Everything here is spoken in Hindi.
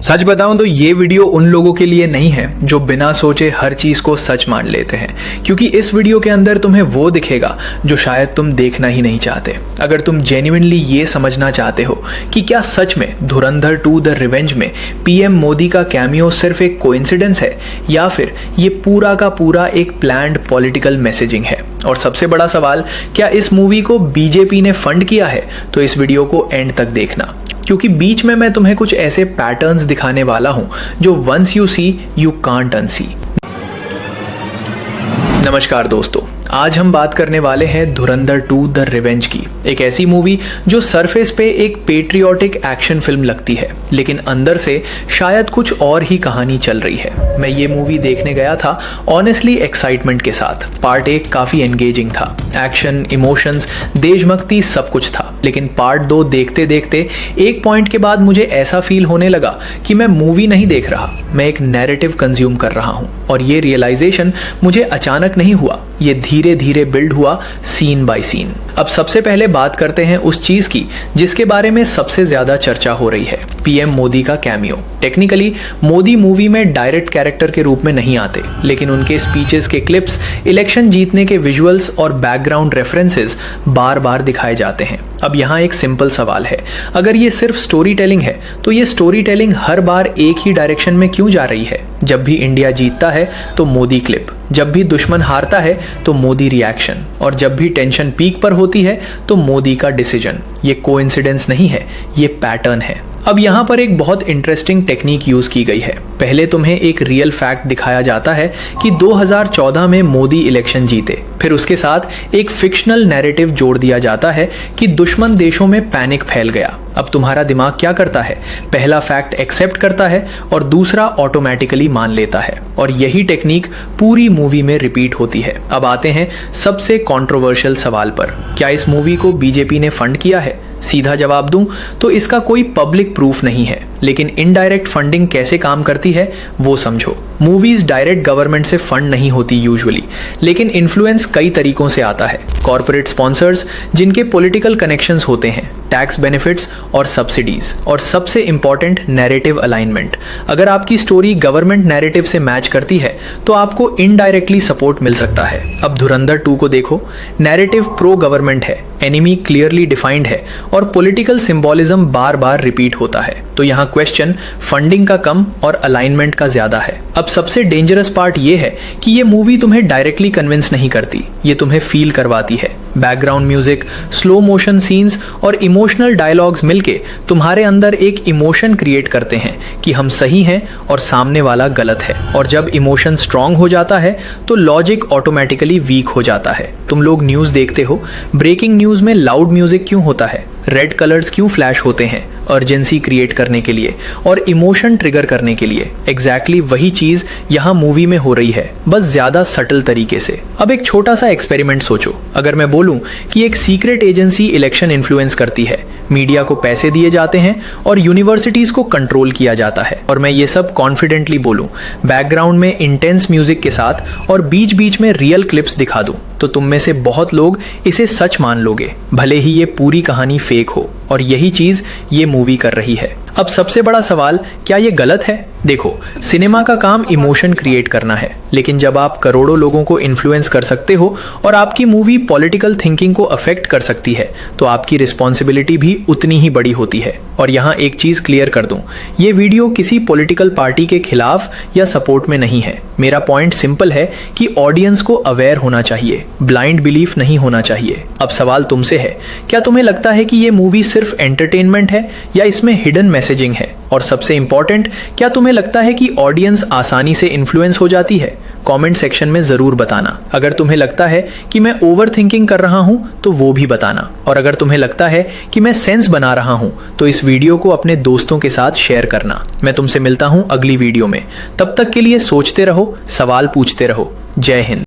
सच बताऊं तो ये वीडियो उन लोगों के लिए नहीं है जो बिना सोचे हर चीज को सच मान लेते हैं, क्योंकि इस वीडियो के अंदर तुम्हें वो दिखेगा जो शायद तुम देखना ही नहीं चाहते। अगर तुम जेन्युइनली ये समझना चाहते हो कि क्या सच में धुरंधर 2 द रिवेंज में पीएम मोदी का कैमियो सिर्फ एक कोइंसिडेंस है या फिर ये पूरा का पूरा एक प्लान्ड पॉलिटिकल मैसेजिंग है, और सबसे बड़ा सवाल, क्या इस मूवी को बीजेपी ने फंड किया है, तो इस वीडियो को एंड तक देखना, क्योंकि बीच में मैं तुम्हें कुछ ऐसे पैटर्न्स दिखाने वाला हूं जो once you see you can't unsee. नमस्कार दोस्तों, आज हम बात करने वाले हैं धुरंधर 2 द रिवेंज की। एक ऐसी मूवी जो सरफेस पे एक पेट्रियोटिक एक्शन फिल्म लगती है, लेकिन अंदर से शायद कुछ और ही कहानी चल रही है। मैं ये मूवी देखने गया था ऑनेस्टली एक्साइटमेंट के साथ। पार्ट 1 काफी एंगेजिंग था, एक्शन, इमोशंस, देशभक्ति सब कुछ था। लेकिन पार्ट 2 देखते देखते एक पॉइंट के बाद मुझे ऐसा फील होने लगा कि मैं मूवी नहीं देख रहा, मैं एक नैरेटिव कंज्यूम कर रहा हूँ। और ये रियलाइजेशन मुझे अचानक नहीं हुआ, ये धीरे धीरे बिल्ड हुआ सीन बाय सीन। अब सबसे पहले बात करते हैं उस चीज की जिसके बारे में सबसे ज्यादा चर्चा हो रही है, पीएम मोदी का कैमियो। टेक्निकली मोदी मूवी में डायरेक्ट कैरेक्टर के रूप में नहीं आते, लेकिन उनके स्पीचेस के क्लिप्स, इलेक्शन जीतने के विजुअल्स और बैकग्राउंड रेफरेंसेस बार बार दिखाए जाते हैं। अब यहाँ एक सिंपल सवाल है, अगर ये सिर्फ स्टोरी टेलिंग है तो ये स्टोरी टेलिंग हर बार एक ही डायरेक्शन में क्यों जा रही है? जब भी इंडिया जीतता है तो मोदी क्लिप, जब भी दुश्मन हारता है तो मोदी रिएक्शन, और जब भी टेंशन पीक पर होती है तो मोदी का डिसीजन। ये कोइंसिडेंस नहीं है, ये पैटर्न है। अब यहाँ पर एक बहुत इंटरेस्टिंग टेक्निक यूज की गई है। पहले तुम्हें एक रियल फैक्ट दिखाया जाता है कि 2014 में मोदी इलेक्शन जीते, फिर उसके साथ एक फिक्शनल नैरेटिव जोड़ दिया जाता है कि दुश्मन देशों में पैनिक फैल गया। अब तुम्हारा दिमाग क्या करता है? पहला फैक्ट एक्सेप्ट करता है और दूसरा ऑटोमेटिकली मान लेता है, और यही टेक्निक पूरी मूवी में रिपीट होती है। अब आते हैं सबसे कंट्रोवर्शियल सवाल पर, क्या इस मूवी को बीजेपी ने फंड किया है? सीधा जवाब दूं तो इसका कोई पब्लिक प्रूफ नहीं है, लेकिन इनडायरेक्ट फंडिंग कैसे काम करती है वो समझो। मूवीज डायरेक्ट गवर्नमेंट से फंड नहीं होती यूजुअली, लेकिन इन्फ्लुएंस कई तरीकों से आता है। कॉर्पोरेट स्पॉन्सर्स जिनके पॉलिटिकल कनेक्शंस होते हैं, टैक्स बेनिफिट्स और सब्सिडीज, और सबसे इंपॉर्टेंट नैरेटिव अलाइनमेंट। अगर आपकी स्टोरी गवर्नमेंट नैरेटिव से मैच करती है तो आपको इनडायरेक्टली सपोर्ट मिल सकता है। अब धुरंधर 2 को देखो, नैरेटिव प्रो गवर्नमेंट है, एनिमी क्लियरली डिफाइंड है और पॉलिटिकल सिंबॉलिज्म बार बार रिपीट होता है। तो यहाँ क्वेश्चन फंडिंग का कम और अलाइनमेंट का ज्यादा है। अब सबसे डेंजरस पार्ट ये है कि ये मूवी तुम्हें डायरेक्टली कन्विंस नहीं करती, ये तुम्हें फील करवाती है। Background music, slow motion scenes और इमोशनल डायलॉग्स मिलके तुम्हारे अंदर एक इमोशन क्रिएट करते हैं कि हम सही हैं और सामने वाला गलत है। और जब इमोशन स्ट्रांग हो जाता है तो लॉजिक ऑटोमेटिकली वीक हो जाता है। तुम लोग न्यूज देखते हो, ब्रेकिंग न्यूज में लाउड म्यूजिक क्यों होता है? रेड कलर्स क्यों फ्लैश होते हैं? अर्जेंसी क्रिएट करने के लिए और इमोशन ट्रिगर करने के लिए। एग्जैक्टली वही चीज यहाँ मूवी में हो रही है, बस ज्यादा सटल तरीके से। अब एक छोटा सा एक्सपेरिमेंट सोचो, अगर मैं बोलूं कि एक सीक्रेट एजेंसी इलेक्शन इन्फ्लुएंस करती है, मीडिया को पैसे दिए जाते हैं और यूनिवर्सिटीज को कंट्रोल किया जाता है, और मैं ये सब कॉन्फिडेंटली बोलूं, बैकग्राउंड में इंटेंस म्यूजिक के साथ और बीच बीच में रियल क्लिप्स दिखा दूं, तो तुम में से बहुत लोग इसे सच मान लोगे, भले ही ये पूरी कहानी फेक हो। और यही चीज ये मूवी कर रही है। अब सबसे बड़ा सवाल, क्या ये गलत है? देखो, सिनेमा का काम इमोशन क्रिएट करना है, लेकिन जब आप करोड़ों लोगों को इन्फ्लुएंस कर सकते हो और आपकी मूवी पॉलिटिकल थिंकिंग को अफेक्ट कर सकती है, तो आपकी रिस्पॉन्सिबिलिटी भी उतनी ही बड़ी होती है। और यहाँ एक चीज क्लियर कर दूं, ये वीडियो किसी पॉलिटिकल पार्टी के खिलाफ या सपोर्ट में नहीं है। मेरा पॉइंट सिंपल है कि ऑडियंस को अवेयर होना चाहिए, ब्लाइंड बिलीफ नहीं होना चाहिए। अब सवाल तुमसे है, क्या तुम्हें लगता है कि ये मूवी सिर्फ एंटरटेनमेंट है या इसमें हिडन मैसेजिंग है? और सबसे इंपॉर्टेंट, क्या तुम्हें लगता है कि ऑडियंस आसानी से इन्फ्लुएंस हो जाती है? कमेंट सेक्शन में जरूर बताना। अगर तुम्हें लगता है कि मैं ओवर थिंकिंग कर रहा हूं तो वो भी बताना, और अगर तुम्हें लगता है कि मैं सेंस बना रहा हूं तो इस वीडियो को अपने दोस्तों के साथ शेयर करना। मैं तुमसे मिलता हूं अगली वीडियो में, तब तक के लिए सोचते रहो, सवाल पूछते रहो। जय हिंद।